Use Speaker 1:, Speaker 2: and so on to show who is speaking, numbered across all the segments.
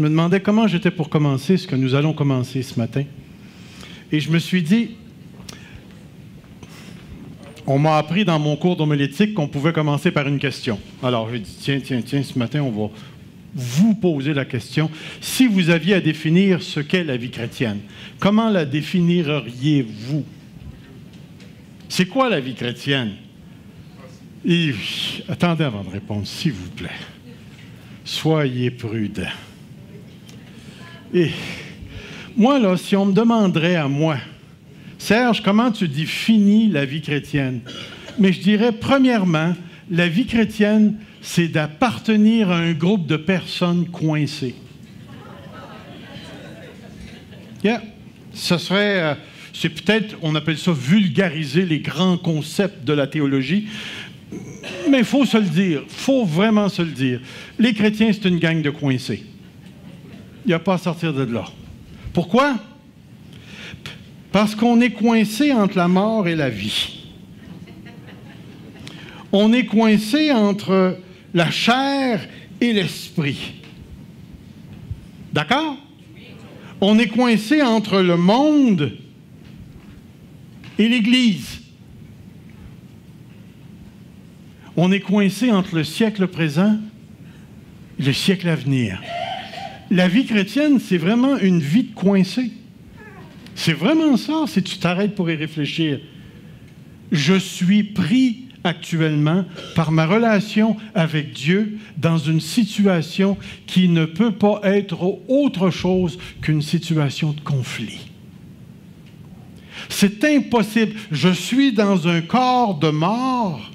Speaker 1: je me demandais comment j'étais pour commencer ce que nous allons commencer ce matin. Et je me suis dit, on m'a appris dans mon cours d'homilétique qu'on pouvait commencer par une question. Alors, j'ai dit, tiens, ce matin, on va vous poser la question. Si vous aviez à définir ce qu'est la vie chrétienne, comment la définiriez-vous? C'est quoi la vie chrétienne? Et, attendez avant de répondre, s'il vous plaît. Soyez prudents. Et moi, là, si on me demanderait à moi, Serge, comment tu définis la vie chrétienne? Mais je dirais, premièrement, la vie chrétienne, c'est d'appartenir à un groupe de personnes coincées. Yeah. Ce serait, c'est peut-être, on appelle ça vulgariser les grands concepts de la théologie, mais il faut se le dire, il faut vraiment se le dire. Les chrétiens, c'est une gang de coincés. Il n'y a pas à sortir de là. Pourquoi? Parce qu'on est coincé entre la mort et la vie. On est coincé entre la chair et l'esprit. D'accord? On est coincé entre le monde et l'Église. On est coincé entre le siècle présent et le siècle à venir. La vie chrétienne, c'est vraiment une vie de coincé. C'est vraiment ça, si tu t'arrêtes pour y réfléchir. Je suis pris actuellement par ma relation avec Dieu dans une situation qui ne peut pas être autre chose qu'une situation de conflit. C'est impossible. Je suis dans un corps de mort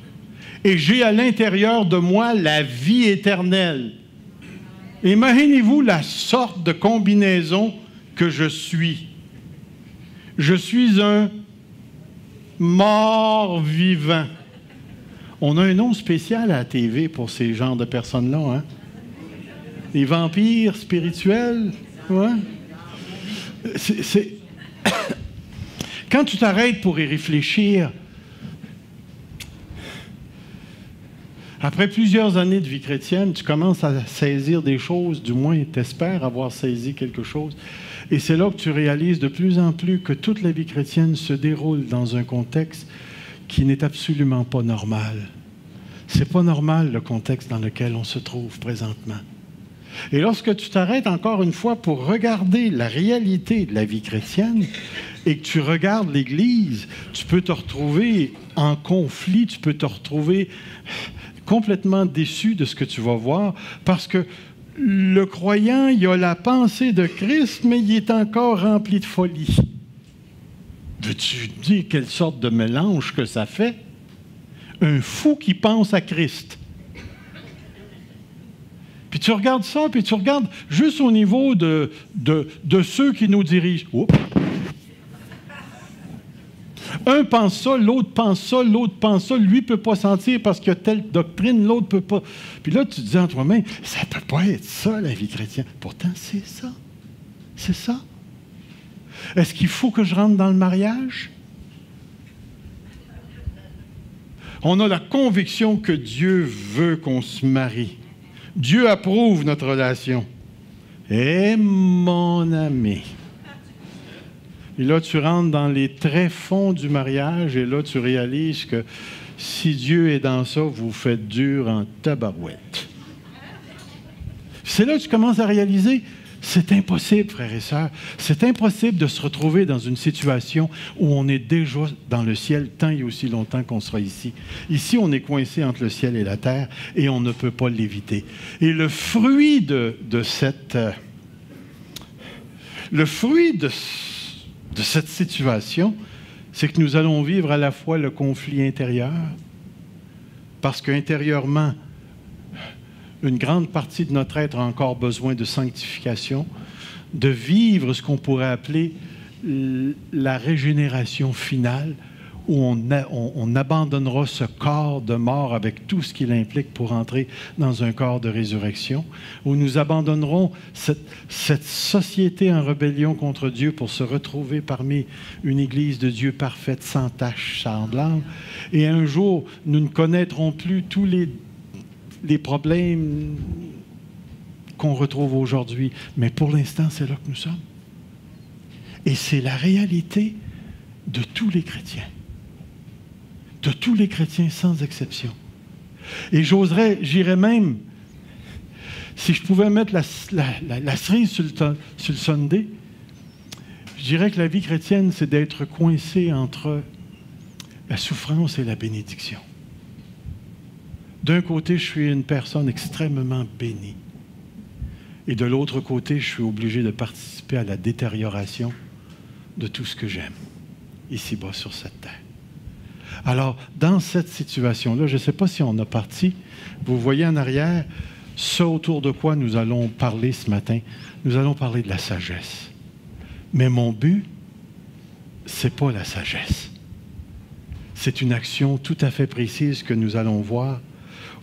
Speaker 1: et j'ai à l'intérieur de moi la vie éternelle. Imaginez-vous la sorte de combinaison que je suis. Je suis un mort vivant. On a un nom spécial à la TV pour ces genres de personnes-là, hein? Les vampires spirituels, ouais? Quand tu t'arrêtes pour y réfléchir, après plusieurs années de vie chrétienne, tu commences à saisir des choses, du moins tu espères avoir saisi quelque chose. Et c'est là que tu réalises de plus en plus que toute la vie chrétienne se déroule dans un contexte qui n'est absolument pas normal. C'est pas normal le contexte dans lequel on se trouve présentement. Et lorsque tu t'arrêtes encore une fois pour regarder la réalité de la vie chrétienne et que tu regardes l'Église, tu peux te retrouver en conflit, tu peux te retrouver complètement déçu de ce que tu vas voir, parce que le croyant, il a la pensée de Christ, mais il est encore rempli de folie. Veux-tu dire quelle sorte de mélange que ça fait? Un fou qui pense à Christ. Puis tu regardes ça, puis tu regardes juste au niveau de ceux qui nous dirigent. Oups. Un pense ça, l'autre pense ça, l'autre pense ça. Lui ne peut pas sentir parce qu'il y a telle doctrine, l'autre ne peut pas. Puis là, tu te dis en toi-même, ça ne peut pas être ça, la vie chrétienne. Pourtant, c'est ça. C'est ça. Est-ce qu'il faut que je rentre dans le mariage? On a la conviction que Dieu veut qu'on se marie. Dieu approuve notre relation. Eh, mon ami! Et là, tu rentres dans les tréfonds du mariage et là, tu réalises que si Dieu est dans ça, vous faites dur en tabarouette. C'est là que tu commences à réaliser, c'est impossible, frères et sœurs. C'est impossible de se retrouver dans une situation où on est déjà dans le ciel tant et aussi longtemps qu'on sera ici. Ici, on est coincé entre le ciel et la terre et on ne peut pas l'éviter. Et le fruit de cette situation, c'est que nous allons vivre à la fois le conflit intérieur, parce qu'intérieurement, une grande partie de notre être a encore besoin de sanctification, de vivre ce qu'on pourrait appeler la régénération finale, où on abandonnera ce corps de mort avec tout ce qu'il implique pour entrer dans un corps de résurrection, où nous abandonnerons cette société en rébellion contre Dieu pour se retrouver parmi une Église de Dieu parfaite, sans tache, sans blâme. Et un jour, nous ne connaîtrons plus tous les problèmes qu'on retrouve aujourd'hui. Mais pour l'instant, c'est là que nous sommes. Et c'est la réalité de tous les chrétiens. De tous les chrétiens, sans exception. Et j'irais même, si je pouvais mettre la cerise sur le Sunday, je dirais que la vie chrétienne, c'est d'être coincé entre la souffrance et la bénédiction. D'un côté, je suis une personne extrêmement bénie. Et de l'autre côté, je suis obligé de participer à la détérioration de tout ce que j'aime, ici-bas sur cette terre. Alors, dans cette situation-là, je ne sais pas si on a parti, vous voyez en arrière, ce autour de quoi nous allons parler ce matin. Nous allons parler de la sagesse. Mais mon but, ce n'est pas la sagesse. C'est une action tout à fait précise que nous allons voir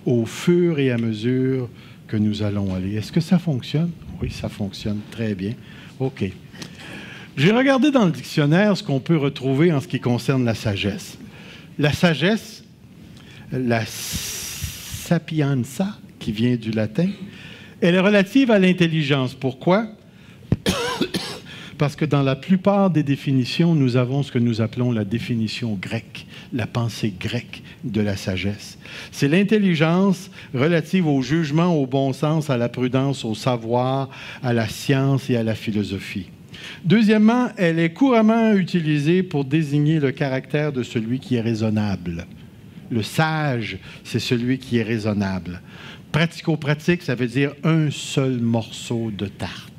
Speaker 1: au fur et à mesure que nous allons aller. Est-ce que ça fonctionne? Oui, ça fonctionne très bien. OK. J'ai regardé dans le dictionnaire ce qu'on peut retrouver en ce qui concerne la sagesse. La sagesse, la sapienza, qui vient du latin, elle est relative à l'intelligence. Pourquoi? Parce que dans la plupart des définitions, nous avons ce que nous appelons la définition grecque, la pensée grecque de la sagesse. C'est l'intelligence relative au jugement, au bon sens, à la prudence, au savoir, à la science et à la philosophie. Deuxièmement, elle est couramment utilisée pour désigner le caractère de celui qui est raisonnable. Le sage, c'est celui qui est raisonnable. Pratico-pratique, ça veut dire un seul morceau de tarte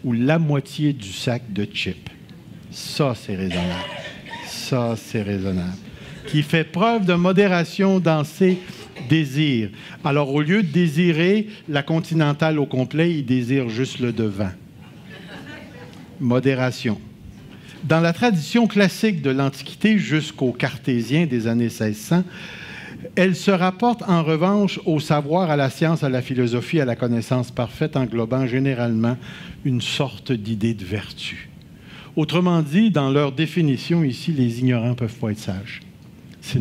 Speaker 1: ou la moitié du sac de chips. Ça, c'est raisonnable. Ça, c'est raisonnable. Qui fait preuve de modération dans ses désirs. Alors, au lieu de désirer la continentale au complet, il désire juste le devant. Modération. Dans la tradition classique de l'Antiquité jusqu'aux Cartésiens des années 1600, elle se rapporte en revanche au savoir, à la science, à la philosophie, à la connaissance parfaite, englobant généralement une sorte d'idée de vertu. Autrement dit, dans leur définition ici, les ignorants ne peuvent pas être sages. C'est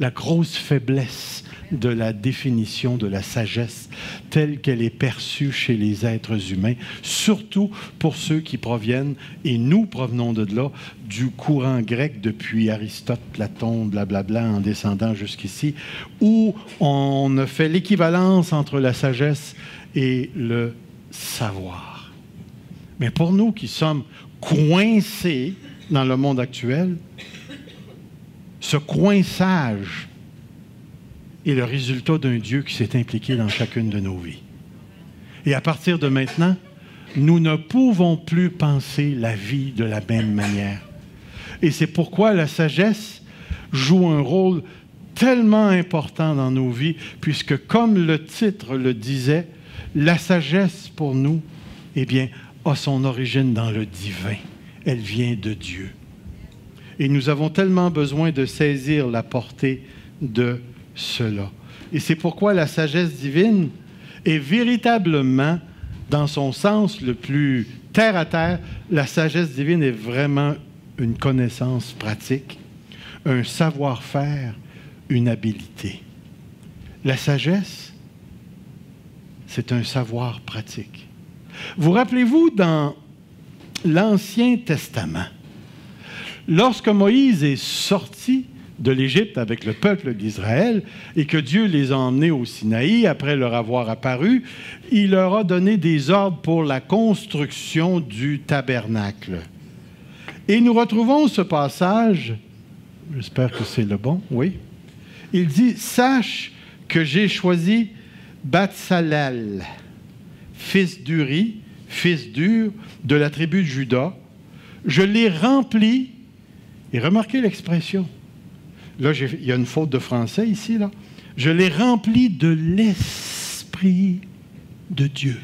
Speaker 1: la grosse faiblesse de la définition de la sagesse telle qu'elle est perçue chez les êtres humains, surtout pour ceux qui proviennent, et nous provenons de là, du courant grec depuis Aristote, Platon, blablabla, en descendant jusqu'ici, où on a fait l'équivalence entre la sagesse et le savoir. Mais pour nous qui sommes coincés dans le monde actuel, ce coinçage est le résultat d'un Dieu qui s'est impliqué dans chacune de nos vies. Et à partir de maintenant, nous ne pouvons plus penser la vie de la même manière. Et c'est pourquoi la sagesse joue un rôle tellement important dans nos vies, puisque comme le titre le disait, la sagesse pour nous, eh bien, a son origine dans le divin. Elle vient de Dieu. Et nous avons tellement besoin de saisir la portée de cela. Et c'est pourquoi la sagesse divine est véritablement, dans son sens le plus terre à terre, la sagesse divine est vraiment une connaissance pratique, un savoir-faire, une habileté. La sagesse, c'est un savoir pratique. Vous rappelez-vous dans l'Ancien Testament, lorsque Moïse est sorti de l'Égypte avec le peuple d'Israël et que Dieu les a emmenés au Sinaï, après leur avoir apparu, il leur a donné des ordres pour la construction du tabernacle. Et nous retrouvons ce passage, j'espère que c'est le bon, oui. Il dit « Sache que j'ai choisi Batsalel, fils d'Uri, fils d'Ur, de la tribu de Juda. Je l'ai rempli. » Et remarquez l'expression. Là, il y a une faute de français ici, là. Je l'ai rempli de l'Esprit de Dieu.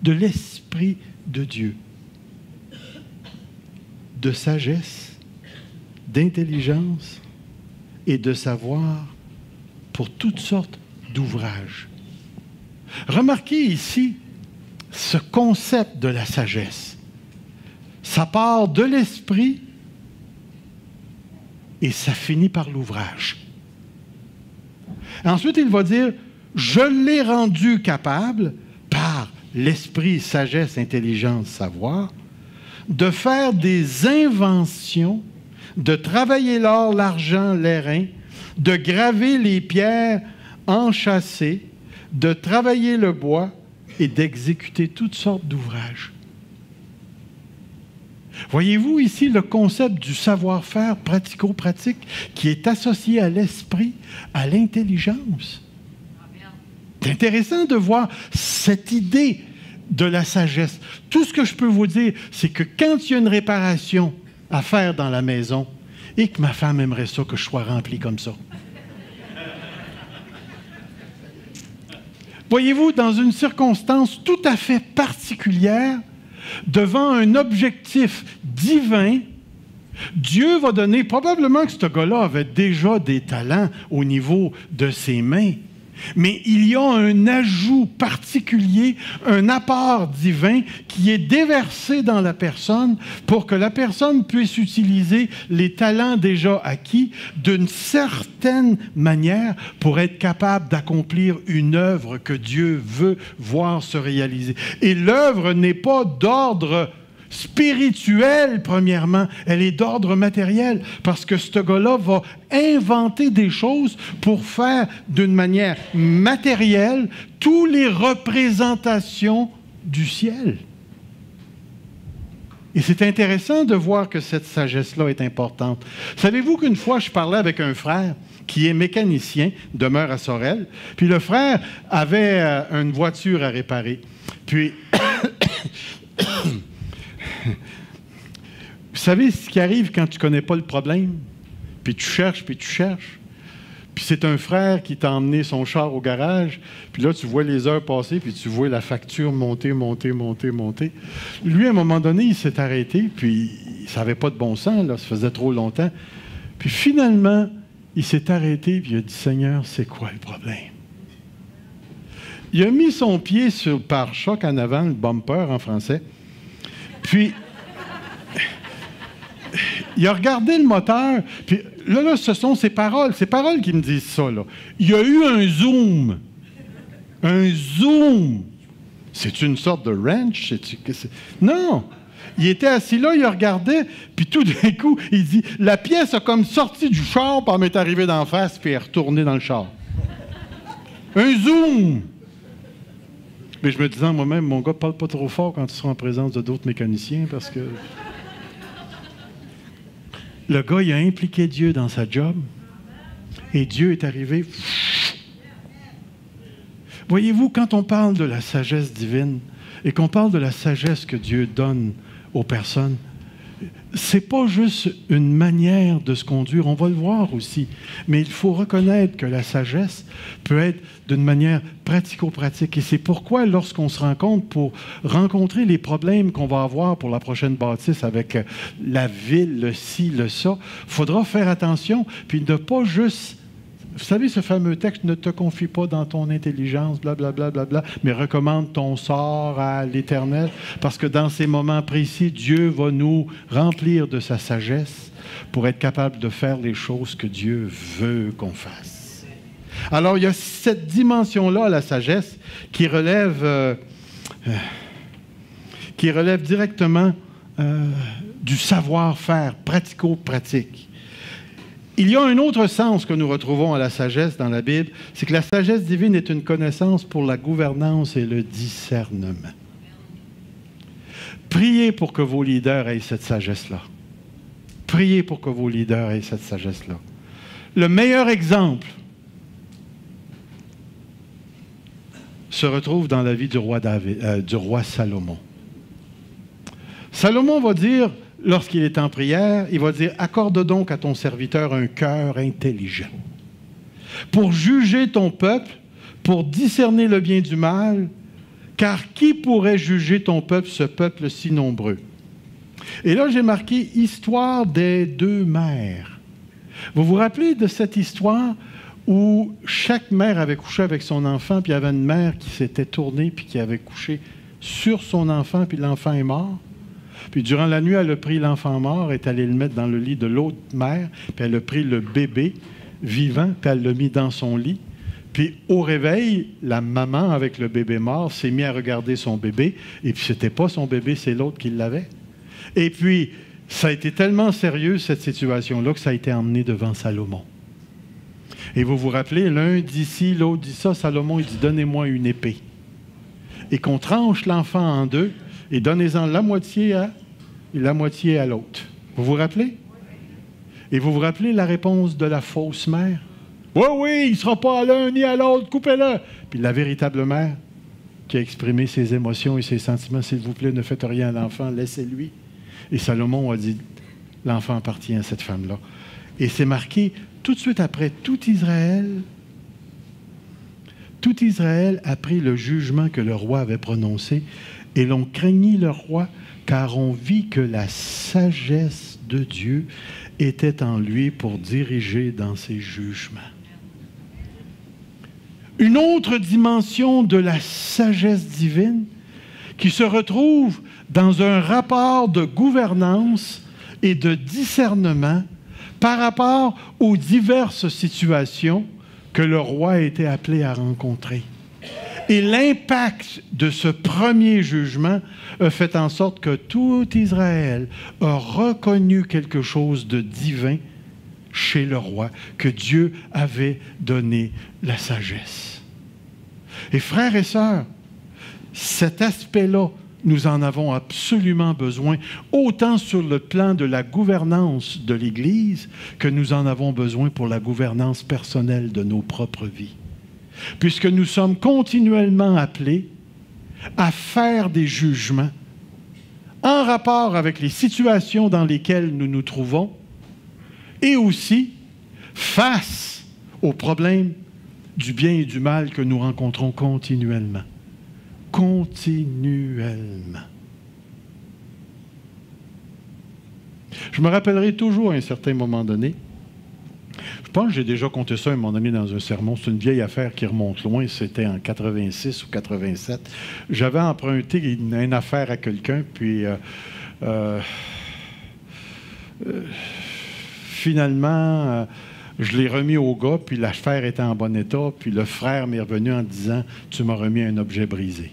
Speaker 1: De l'Esprit de Dieu. De sagesse, d'intelligence et de savoir pour toutes sortes d'ouvrages. Remarquez ici ce concept de la sagesse. Ça part de l'esprit et ça finit par l'ouvrage. Ensuite, il va dire, je l'ai rendu capable par l'esprit, sagesse, intelligence, savoir, de faire des inventions, de travailler l'or, l'argent, l'airain, de graver les pierres enchâssées, de travailler le bois et d'exécuter toutes sortes d'ouvrages. Voyez-vous ici le concept du savoir-faire pratico-pratique qui est associé à l'esprit, à l'intelligence. C'est intéressant de voir cette idée de la sagesse. Tout ce que je peux vous dire, c'est que quand il y a une réparation à faire dans la maison, et que ma femme aimerait ça que je sois rempli comme ça. Voyez-vous, dans une circonstance tout à fait particulière, devant un objectif divin, Dieu va donner, probablement que ce gars-là avait déjà des talents au niveau de ses mains, mais il y a un ajout particulier, un apport divin qui est déversé dans la personne pour que la personne puisse utiliser les talents déjà acquis d'une certaine manière pour être capable d'accomplir une œuvre que Dieu veut voir se réaliser. Et l'œuvre n'est pas d'ordre spirituelle, premièrement, elle est d'ordre matériel, parce que ce gars-là va inventer des choses pour faire d'une manière matérielle toutes les représentations du ciel. Et c'est intéressant de voir que cette sagesse-là est importante. Savez-vous qu'une fois, je parlais avec un frère qui est mécanicien, demeure à Sorel, puis le frère avait une voiture à réparer. Puis... Vous savez ce qui arrive quand tu ne connais pas le problème? Puis tu cherches, puis c'est un frère qui t'a emmené son char au garage, puis là, tu vois les heures passer, puis tu vois la facture monter. Lui, à un moment donné, il s'est arrêté, puis ça n'avait pas de bon sens, là, ça faisait trop longtemps. Puis finalement, il s'est arrêté, puis il a dit, « Seigneur, c'est quoi le problème? » Il a mis son pied sur le pare-choc en avant, le bumper en français, puis, il a regardé le moteur, puis là, ce sont ses paroles qui me disent ça, là. Il y a eu un zoom. Un zoom. C'est une sorte de wrench? Non. Il était assis là, il regardait, puis tout d'un coup, il dit, la pièce a comme sorti du char, puis elle m'est arrivée d'en face, puis elle est retournée dans le char. Un zoom. Mais je me disais moi-même, mon gars, parle pas trop fort quand tu seras en présence de d'autres mécaniciens, parce que... Le gars, il a impliqué Dieu dans sa job, et Dieu est arrivé. Voyez-vous, quand on parle de la sagesse divine, et qu'on parle de la sagesse que Dieu donne aux personnes, c'est pas juste une manière de se conduire, on va le voir aussi, mais il faut reconnaître que la sagesse peut être d'une manière pratico-pratique. Et c'est pourquoi, lorsqu'on se rencontre pour rencontrer les problèmes qu'on va avoir pour la prochaine bâtisse avec la ville, le ci, le ça, il faudra faire attention, puis ne pas juste... Vous savez, ce fameux texte, ne te confie pas dans ton intelligence, blablabla, bla, bla, bla, mais recommande ton sort à l'Éternel, parce que dans ces moments précis, Dieu va nous remplir de sa sagesse pour être capable de faire les choses que Dieu veut qu'on fasse. Alors, il y a cette dimension-là, la sagesse, qui relève directement du savoir-faire pratico-pratique. Il y a un autre sens que nous retrouvons à la sagesse dans la Bible, c'est que la sagesse divine est une connaissance pour la gouvernance et le discernement. Priez pour que vos leaders aient cette sagesse-là. Priez pour que vos leaders aient cette sagesse-là. Le meilleur exemple se retrouve dans la vie du roi Salomon. Salomon va dire... Lorsqu'il est en prière, il va dire « Accorde donc à ton serviteur un cœur intelligent, pour juger ton peuple, pour discerner le bien du mal, car qui pourrait juger ton peuple, ce peuple si nombreux? » Et là, j'ai marqué « Histoire des deux mères ». Vous vous rappelez de cette histoire où chaque mère avait couché avec son enfant, puis il y avait une mère qui s'était tournée, puis qui avait couché sur son enfant, puis l'enfant est mort? Puis durant la nuit, elle a pris l'enfant mort, est allée le mettre dans le lit de l'autre mère, puis elle a pris le bébé vivant, puis elle l'a mis dans son lit, Puis au réveil, la maman avec le bébé mort s'est mise à regarder son bébé, et puis c'était pas son bébé, c'est l'autre qui l'avait. Et puis, ça a été tellement sérieux, cette situation-là, que ça a été emmené devant Salomon. Et vous vous rappelez, l'un dit ci, l'autre dit ça, Salomon, il dit, donnez-moi une épée. Et qu'on tranche l'enfant en deux, et donnez-en la moitié à l'autre. Vous vous rappelez? Et vous vous rappelez la réponse de la fausse mère? Oui, oui, il ne sera pas à l'un ni à l'autre, coupez-le. Puis la véritable mère, qui a exprimé ses émotions et ses sentiments, s'il vous plaît, ne faites rien à l'enfant, laissez-lui. Et Salomon a dit, l'enfant appartient à cette femme-là. Et c'est marqué, tout de suite après, tout Israël a pris le jugement que le roi avait prononcé, et l'on craignit le roi, car on vit que la sagesse de Dieu était en lui pour diriger dans ses jugements. Une autre dimension de la sagesse divine qui se retrouve dans un rapport de gouvernance et de discernement par rapport aux diverses situations que le roi a été appelé à rencontrer. Et l'impact de ce premier jugement a fait en sorte que tout Israël a reconnu quelque chose de divin chez le roi, que Dieu avait donné la sagesse. Et frères et sœurs, cet aspect-là, nous en avons absolument besoin, autant sur le plan de la gouvernance de l'Église que nous en avons besoin pour la gouvernance personnelle de nos propres vies. Puisque nous sommes continuellement appelés à faire des jugements en rapport avec les situations dans lesquelles nous nous trouvons et aussi face aux problèmes du bien et du mal que nous rencontrons continuellement. Continuellement. Je me rappellerai toujours à un certain moment donné, je pense que j'ai déjà compté ça à un moment donné dans un sermon, c'est une vieille affaire qui remonte loin, c'était en 86 ou 87. J'avais emprunté une affaire à quelqu'un, puis finalement, je l'ai remis au gars, puis l'affaire était en bon état, puis le frère m'est revenu en disant « Tu m'as remis un objet brisé. »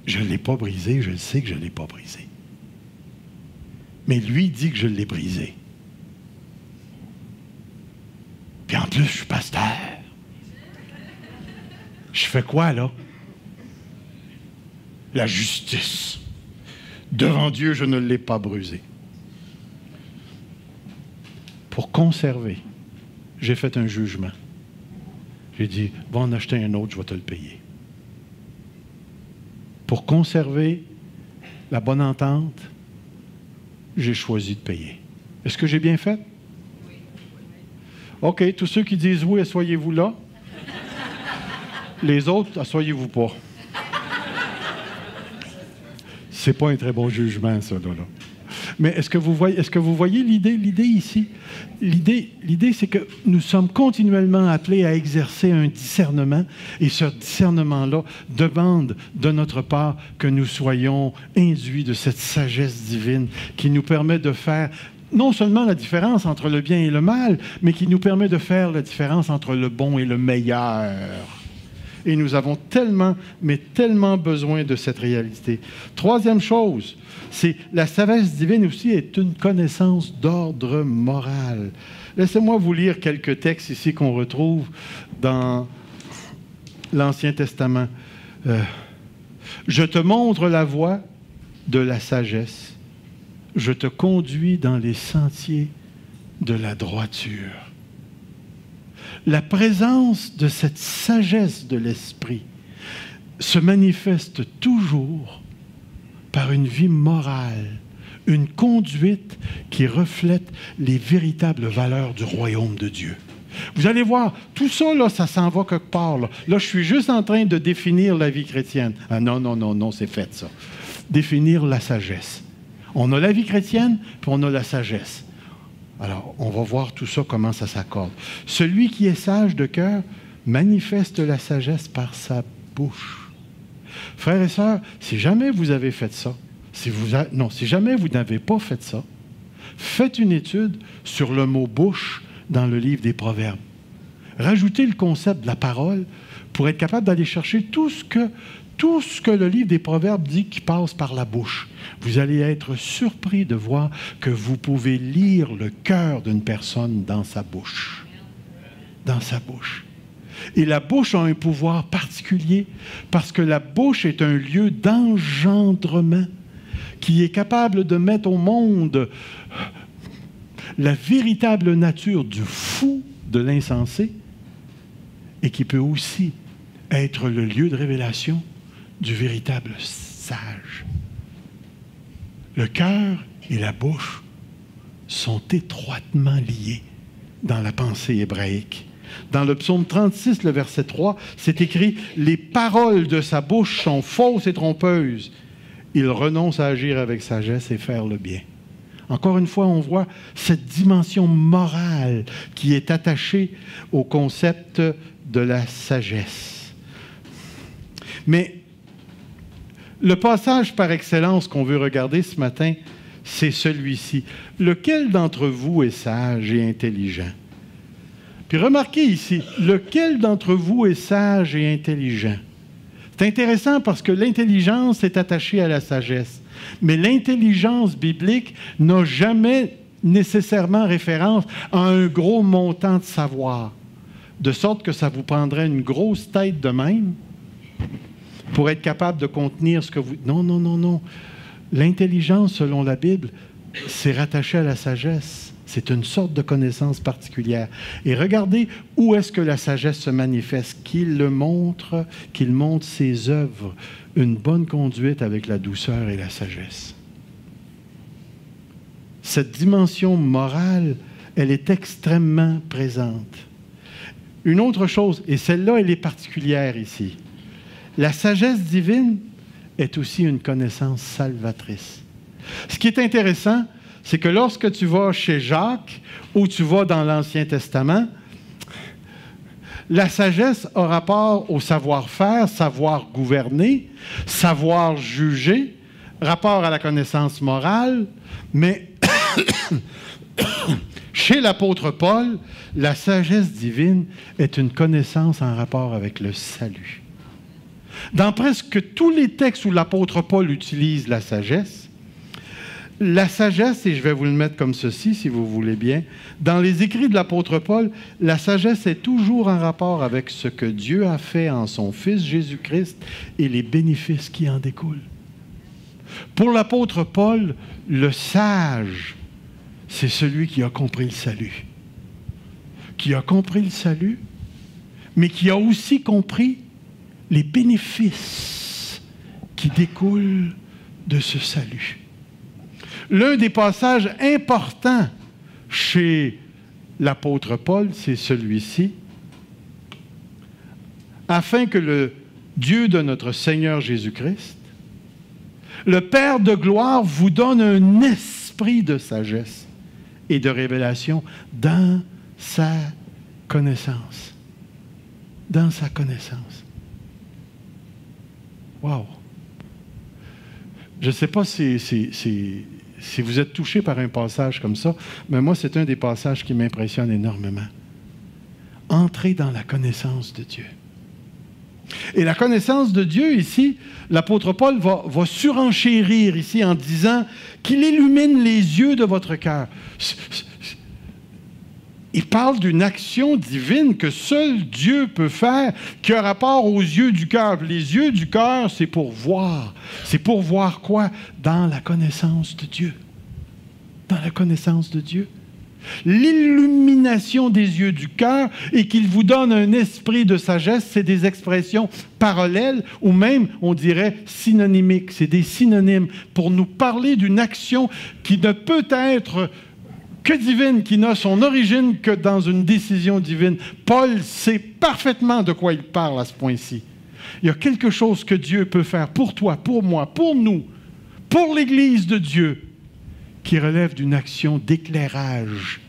Speaker 1: Je ne l'ai pas brisé, je le sais que je ne l'ai pas brisé. Mais lui dit que je l'ai brisé. Puis en plus, je suis pasteur. Je fais quoi, là? La justice. Devant Dieu, je ne l'ai pas brisé. Pour conserver, j'ai fait un jugement. J'ai dit, va en acheter un autre, je vais te le payer. Pour conserver la bonne entente, j'ai choisi de payer. Est-ce que j'ai bien fait? OK, tous ceux qui disent oui, asseyez-vous là. Les autres, asseyez-vous pas. C'est pas un très bon jugement, ça, là. Mais est-ce que vous voyez l'idée ici? L'idée, c'est que nous sommes continuellement appelés à exercer un discernement, et ce discernement-là demande de notre part que nous soyons induits de cette sagesse divine qui nous permet de faire non seulement la différence entre le bien et le mal, mais qui nous permet de faire la différence entre le bon et le meilleur. Et nous avons tellement, mais tellement besoin de cette réalité. Troisième chose, c'est la sagesse divine aussi est une connaissance d'ordre moral. Laissez-moi vous lire quelques textes ici qu'on retrouve dans l'Ancien Testament. Je te montre la voie de la sagesse. Je te conduis dans les sentiers de la droiture. La présence de cette sagesse de l'esprit se manifeste toujours par une vie morale, une conduite qui reflète les véritables valeurs du royaume de Dieu. Vous allez voir, tout ça, là, ça s'en va quelque part. Là, je suis juste en train de définir la vie chrétienne. Ah non, c'est fait, ça. Définir la sagesse. On a la vie chrétienne, puis on a la sagesse. Alors, on va voir tout ça, comment ça s'accorde. Celui qui est sage de cœur manifeste la sagesse par sa bouche. Frères et sœurs, si jamais vous avez fait ça, si jamais vous n'avez pas fait ça, faites une étude sur le mot « bouche » dans le livre des Proverbes. rajouter le concept de la parole pour être capable d'aller chercher tout ce que le livre des Proverbes dit qui passe par la bouche. Vous allez être surpris de voir que vous pouvez lire le cœur d'une personne dans sa bouche. Dans sa bouche. Et la bouche a un pouvoir particulier parce que la bouche est un lieu d'engendrement qui est capable de mettre au monde la véritable nature du fou, de l'insensé, et qui peut aussi être le lieu de révélation du véritable sage. Le cœur et la bouche sont étroitement liés dans la pensée hébraïque. Dans le psaume 36, le verset 3, c'est écrit « Les paroles de sa bouche sont fausses et trompeuses. Il renonce à agir avec sagesse et faire le bien. » Encore une fois, on voit cette dimension morale qui est attachée au concept de la sagesse. Mais le passage par excellence qu'on veut regarder ce matin, c'est celui-ci. Lequel d'entre vous est sage et intelligent? Puis remarquez ici, lequel d'entre vous est sage et intelligent? C'est intéressant parce que l'intelligence est attachée à la sagesse. Mais l'intelligence biblique n'a jamais nécessairement référence à un gros montant de savoir. De sorte que ça vous prendrait une grosse tête de même pour être capable de contenir ce que vous... Non, non, non, non. L'intelligence, selon la Bible, c'est rattaché à la sagesse. C'est une sorte de connaissance particulière. Et regardez où est-ce que la sagesse se manifeste, qu'il montre ses œuvres, une bonne conduite avec la douceur et la sagesse. Cette dimension morale, elle est extrêmement présente. Une autre chose, et celle-là, elle est particulière ici. La sagesse divine est aussi une connaissance salvatrice. Ce qui est intéressant, c'est que lorsque tu vas chez Jacques ou tu vas dans l'Ancien Testament, la sagesse a rapport au savoir-faire, savoir gouverner, savoir juger, rapport à la connaissance morale, mais chez l'apôtre Paul, la sagesse divine est une connaissance en rapport avec le salut. Dans presque tous les textes où l'apôtre Paul utilise la sagesse, et je vais vous le mettre comme ceci, si vous voulez bien, dans les écrits de l'apôtre Paul, la sagesse est toujours en rapport avec ce que Dieu a fait en son Fils Jésus-Christ et les bénéfices qui en découlent. Pour l'apôtre Paul, le sage, c'est celui qui a compris le salut. Qui a compris le salut, mais qui a aussi compris les bénéfices qui découlent de ce salut. L'un des passages importants chez l'apôtre Paul, c'est celui-ci. Afin que le Dieu de notre Seigneur Jésus-Christ, le Père de gloire, vous donne un esprit de sagesse et de révélation dans sa connaissance. Dans sa connaissance. Wow! Je ne sais pas si vous êtes touché par un passage comme ça, mais moi, c'est un des passages qui m'impressionne énormément. Entrer dans la connaissance de Dieu. Et la connaissance de Dieu, ici, l'apôtre Paul va surenchérir ici en disant qu'il illumine les yeux de votre cœur. Il parle d'une action divine que seul Dieu peut faire, qui a rapport aux yeux du cœur. Les yeux du cœur, c'est pour voir. C'est pour voir quoi? Dans la connaissance de Dieu. Dans la connaissance de Dieu. L'illumination des yeux du cœur et qu'il vous donne un esprit de sagesse, c'est des expressions parallèles ou même, on dirait, synonymiques. C'est des synonymes pour nous parler d'une action qui ne peut être que divine, qui n'a son origine que dans une décision divine. Paul sait parfaitement de quoi il parle à ce point-ci. Il y a quelque chose que Dieu peut faire pour toi, pour moi, pour nous, pour l'Église de Dieu, qui relève d'une action d'éclairage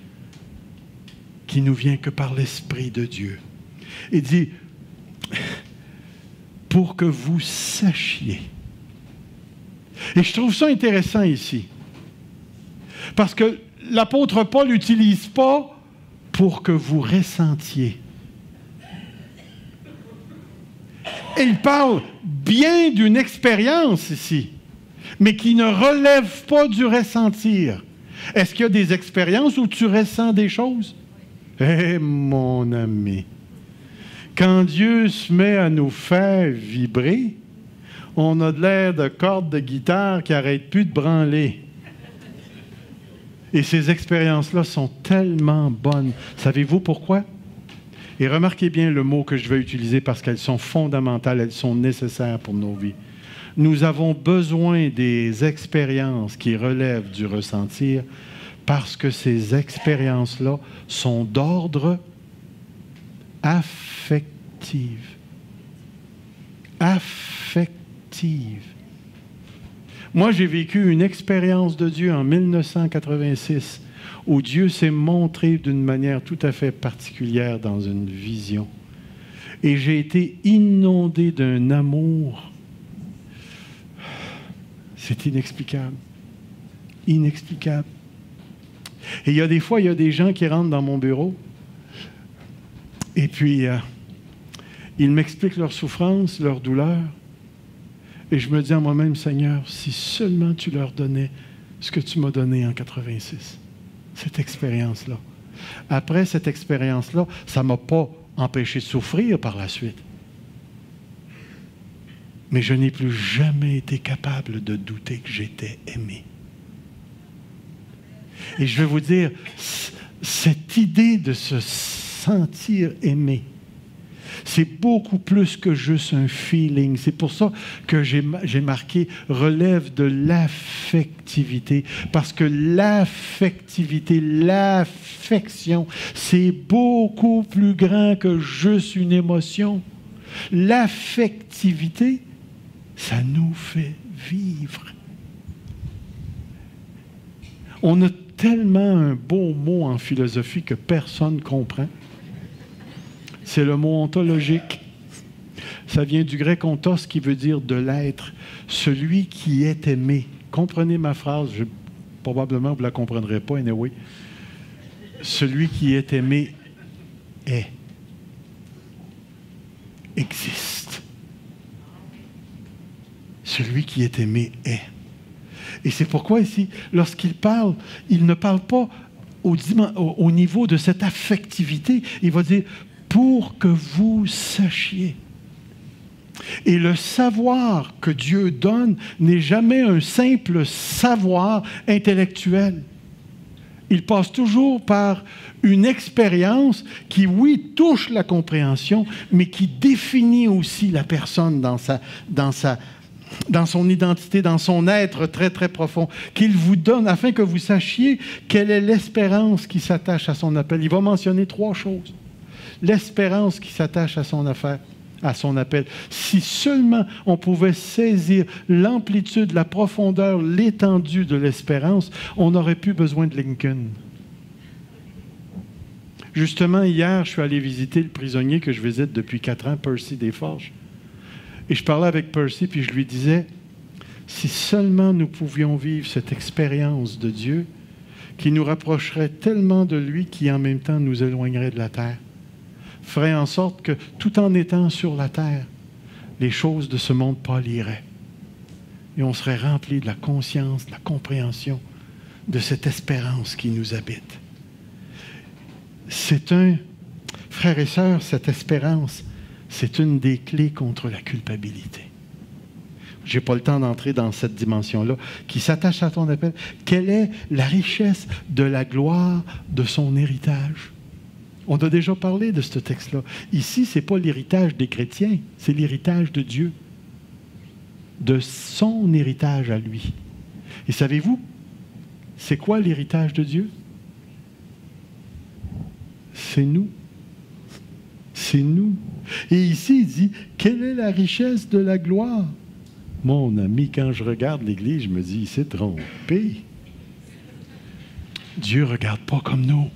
Speaker 1: qui nous vient que par l'Esprit de Dieu. Il dit, pour que vous sachiez. Et je trouve ça intéressant ici. Parce que l'apôtre Paul n'utilise pas pour que vous ressentiez. Et il parle bien d'une expérience ici, mais qui ne relève pas du ressentir. Est-ce qu'il y a des expériences où tu ressens des choses? Eh, mon ami, quand Dieu se met à nous faire vibrer, on a de l'air de cordes de guitare qui n'arrêtent plus de branler. Et ces expériences-là sont tellement bonnes. Savez-vous pourquoi? Et remarquez bien le mot que je vais utiliser parce qu'elles sont fondamentales, elles sont nécessaires pour nos vies. Nous avons besoin des expériences qui relèvent du ressentir parce que ces expériences-là sont d'ordre affectif. Affective. Moi, j'ai vécu une expérience de Dieu en 1986 où Dieu s'est montré d'une manière tout à fait particulière dans une vision. Et j'ai été inondé d'un amour. C'est inexplicable. Inexplicable. Et il y a des fois, il y a des gens qui rentrent dans mon bureau et puis ils m'expliquent leur souffrance, leur douleur. Et je me dis à moi-même, Seigneur, si seulement tu leur donnais ce que tu m'as donné en 86, cette expérience-là. Après cette expérience-là, ça ne m'a pas empêché de souffrir par la suite. Mais je n'ai plus jamais été capable de douter que j'étais aimé. Et je vais vous dire, cette idée de se sentir aimé, c'est beaucoup plus que juste un feeling. C'est pour ça que j'ai marqué « relève de l'affectivité ». Parce que l'affectivité, l'affection, c'est beaucoup plus grand que juste une émotion. L'affectivité, ça nous fait vivre. On a tellement un beau mot en philosophie que personne ne comprend. C'est le mot ontologique. Ça vient du grec ontos qui veut dire de l'être, celui qui est aimé. Comprenez ma phrase, probablement vous ne la comprendrez pas, anyway. Celui qui est aimé est, existe. Celui qui est aimé est. Et c'est pourquoi ici, lorsqu'il parle, il ne parle pas au niveau de cette affectivité. Il va dire pour que vous sachiez. Et le savoir que Dieu donne n'est jamais un simple savoir intellectuel. Il passe toujours par une expérience qui, oui, touche la compréhension, mais qui définit aussi la personne dans son identité, dans son être très, très profond, qu'il vous donne afin que vous sachiez quelle est l'espérance qui s'attache à son appel. Il va mentionner 3 choses. L'espérance qui s'attache à son affaire, à son appel. Si seulement on pouvait saisir l'amplitude, la profondeur, l'étendue de l'espérance, on n'aurait plus besoin de Lincoln. Justement, hier, je suis allé visiter le prisonnier que je visite depuis 4 ans, Percy Desforges. Et je parlais avec Percy, puis je lui disais, si seulement nous pouvions vivre cette expérience de Dieu qui nous rapprocherait tellement de lui qui, en même temps, nous éloignerait de la terre, ferait en sorte que, tout en étant sur la terre, les choses de ce monde pâliraient. Et on serait rempli de la conscience, de la compréhension, de cette espérance qui nous habite. Frères et sœurs, cette espérance, c'est une des clés contre la culpabilité. Je n'ai pas le temps d'entrer dans cette dimension-là, qui s'attache à ton appel. Quelle est la richesse de la gloire de son héritage? On a déjà parlé de ce texte-là. Ici, ce n'est pas l'héritage des chrétiens, c'est l'héritage de Dieu, de son héritage à lui. Et savez-vous, c'est quoi l'héritage de Dieu? C'est nous. C'est nous. Et ici, il dit, quelle est la richesse de la gloire? Mon ami, quand je regarde l'Église, je me dis, il s'est trompé. Dieu ne regarde pas comme nous.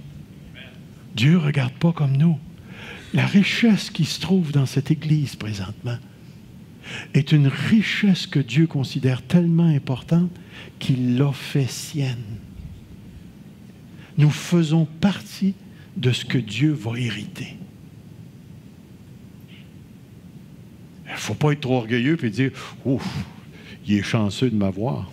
Speaker 1: Dieu ne regarde pas comme nous. La richesse qui se trouve dans cette Église présentement est une richesse que Dieu considère tellement importante qu'il l'a fait sienne. Nous faisons partie de ce que Dieu va hériter. ne faut pas être trop orgueilleux et dire « Ouf, il est chanceux de m'avoir. »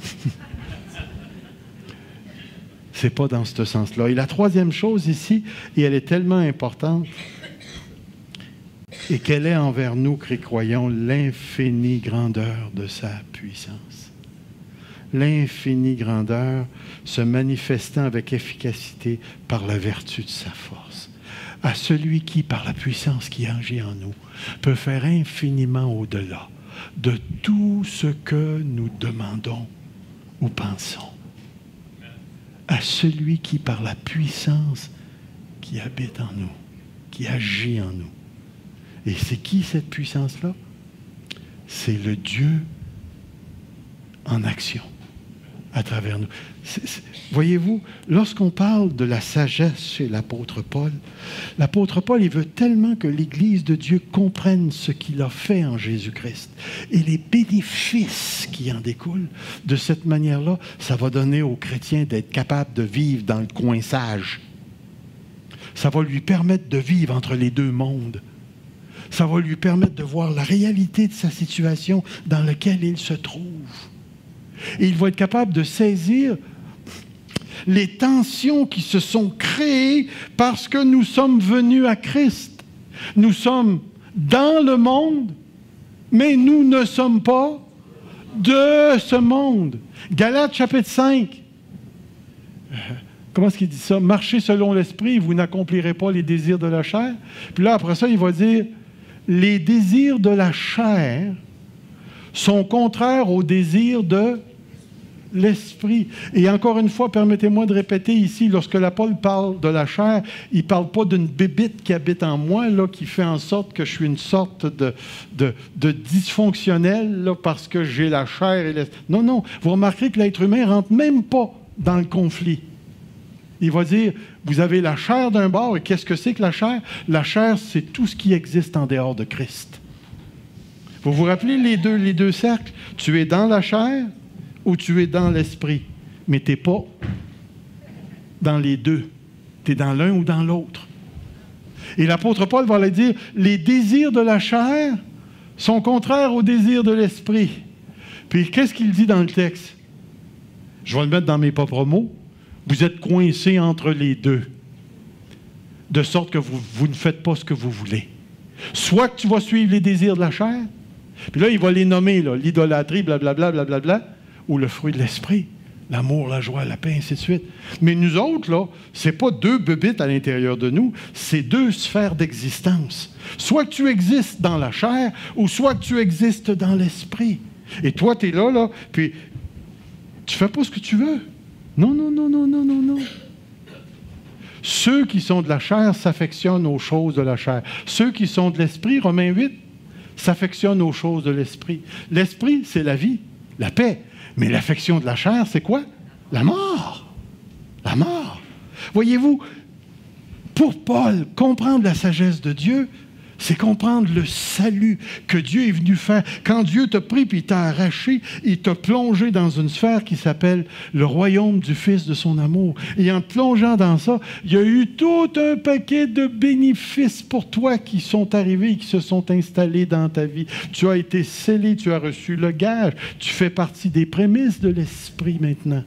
Speaker 1: Ce n'est pas dans ce sens-là. Et la troisième chose ici, et elle est tellement importante, et qu'elle est envers nous, croyons, l'infinie grandeur de sa puissance. L'infinie grandeur se manifestant avec efficacité par la vertu de sa force. À celui qui, par la puissance qui agit en nous, peut faire infiniment au-delà de tout ce que nous demandons ou pensons. À celui qui, par la puissance qui habite en nous, qui agit en nous. Et c'est qui cette puissance-là? C'est le Dieu en action à travers nous. Voyez-vous, lorsqu'on parle de la sagesse chez l'apôtre Paul, il veut tellement que l'Église de Dieu comprenne ce qu'il a fait en Jésus-Christ et les bénéfices qui en découlent. De cette manière-là, ça va donner aux chrétiens d'être capables de vivre dans le coinçage. Ça va lui permettre de vivre entre les deux mondes. Ça va lui permettre de voir la réalité de sa situation dans laquelle il se trouve. Et il va être capable de saisir les tensions qui se sont créées parce que nous sommes venus à Christ. Nous sommes dans le monde, mais nous ne sommes pas de ce monde. Galates chapitre 5. Comment est-ce qu'il dit ça? Marchez selon l'esprit, vous n'accomplirez pas les désirs de la chair. Puis là, après ça, il va dire, les désirs de la chair sont contraires aux désirs de l'esprit. Et encore une fois, permettez-moi de répéter ici, lorsque l'apôtre parle de la chair, il ne parle pas d'une bébite qui habite en moi, là, qui fait en sorte que je suis une sorte de dysfonctionnel là, parce que j'ai la chair et l'esprit. Non, non. Vous remarquerez que l'être humain ne rentre même pas dans le conflit. Il va dire, vous avez la chair d'un bord, et qu'est-ce que c'est que la chair? La chair, c'est tout ce qui existe en dehors de Christ. Vous vous rappelez les deux cercles? Tu es dans la chair ou tu es dans l'esprit. Mais tu n'es pas dans les deux. Tu es dans l'un ou dans l'autre. Et l'apôtre Paul va leur dire, les désirs de la chair sont contraires aux désirs de l'esprit. Puis qu'est-ce qu'il dit dans le texte? Je vais le mettre dans mes propres mots. Vous êtes coincés entre les deux, de sorte que vous ne faites pas ce que vous voulez. Soit que tu vas suivre les désirs de la chair, puis là, il va les nommer, l'idolâtrie, blablabla, blablabla, ou le fruit de l'esprit, l'amour, la joie, la paix, ainsi de suite. Mais nous autres, là, c'est pas deux bébites à l'intérieur de nous, c'est deux sphères d'existence. Soit que tu existes dans la chair, ou soit que tu existes dans l'esprit. Et toi, tu es là, puis tu fais pas ce que tu veux. Non, non, non, non, non, non, non. Ceux qui sont de la chair s'affectionnent aux choses de la chair. Ceux qui sont de l'esprit, Romains 8, s'affectionnent aux choses de l'esprit. L'esprit, c'est la vie, la paix. Mais l'affection de la chair, c'est quoi? La mort. La mort. Voyez-vous, pour Paul, comprendre la sagesse de Dieu, c'est comprendre le salut que Dieu est venu faire. Quand Dieu t'a pris et t'a arraché, il t'a plongé dans une sphère qui s'appelle le royaume du Fils de son amour. Et en te plongeant dans ça, il y a eu tout un paquet de bénéfices pour toi qui sont arrivés et qui se sont installés dans ta vie. Tu as été scellé, tu as reçu le gage, tu fais partie des prémices de l'Esprit maintenant.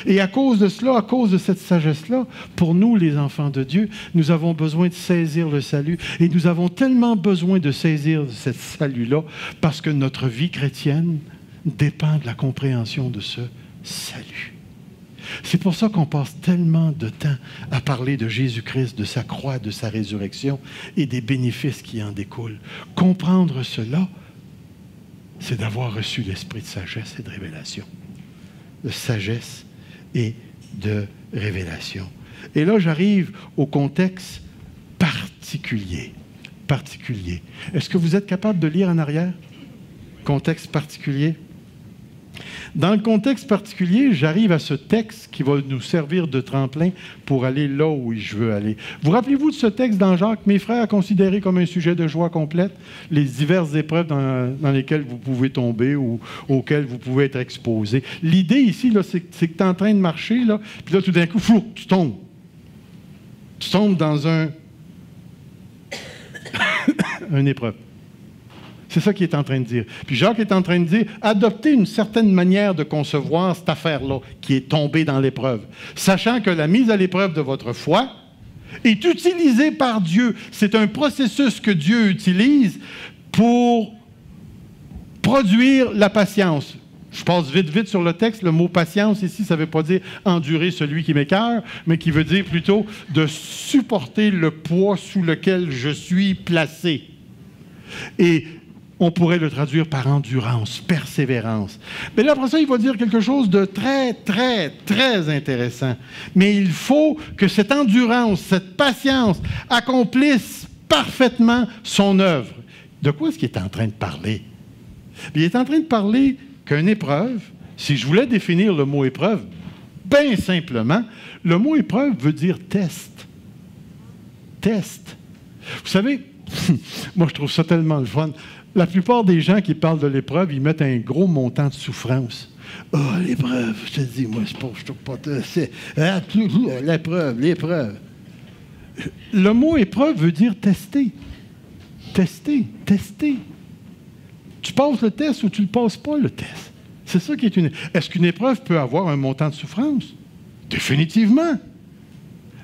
Speaker 1: Et à cause de cela, à cause de cette sagesse-là, pour nous, les enfants de Dieu, nous avons besoin de saisir le salut. Et nous avons tellement besoin de saisir ce salut-là parce que notre vie chrétienne dépend de la compréhension de ce salut. C'est pour ça qu'on passe tellement de temps à parler de Jésus-Christ, de sa croix, de sa résurrection et des bénéfices qui en découlent. Comprendre cela, c'est d'avoir reçu l'esprit de sagesse et de révélation. De sagesse et de révélation. Et là, j'arrive au contexte particulier. Particulier. Est-ce que vous êtes capable de lire en arrière? Contexte particulier. Dans le contexte particulier, j'arrive à ce texte qui va nous servir de tremplin pour aller là où je veux aller. Vous rappelez-vous de ce texte dans Jacques? Mes frères, considéré comme un sujet de joie complète, les diverses épreuves dans lesquelles vous pouvez tomber ou auxquelles vous pouvez être exposé. L'idée ici, là, c'est que tu es en train de marcher, là, puis là, tout d'un coup, flou, tu tombes. Tu tombes dans une épreuve. C'est ça qu'il est en train de dire. Puis Jacques est en train de dire, adoptez une certaine manière de concevoir cette affaire-là qui est tombée dans l'épreuve, sachant que la mise à l'épreuve de votre foi est utilisée par Dieu. C'est un processus que Dieu utilise pour produire la patience. Je passe vite sur le texte. Le mot patience ici, ça ne veut pas dire endurer celui qui m'écœure, mais qui veut dire plutôt de supporter le poids sous lequel je suis placé. Et on pourrait le traduire par endurance, persévérance. Mais là, après ça, il va dire quelque chose de très, très, très intéressant. Mais il faut que cette endurance, cette patience accomplisse parfaitement son œuvre. De quoi est-ce qu'il est en train de parler? Il est en train de parler qu'une épreuve, si je voulais définir le mot épreuve, bien simplement, le mot épreuve veut dire test. Test. Vous savez, moi je trouve ça tellement le fun. La plupart des gens qui parlent de l'épreuve, ils mettent un gros montant de souffrance. « Ah, oh, l'épreuve, je te dis, moi, je trouve pas... C'est l'épreuve. » Le mot épreuve veut dire tester. Tester. Tu passes le test ou tu ne passes pas le test. C'est ça qui est une... Est-ce qu'une épreuve peut avoir un montant de souffrance? Définitivement.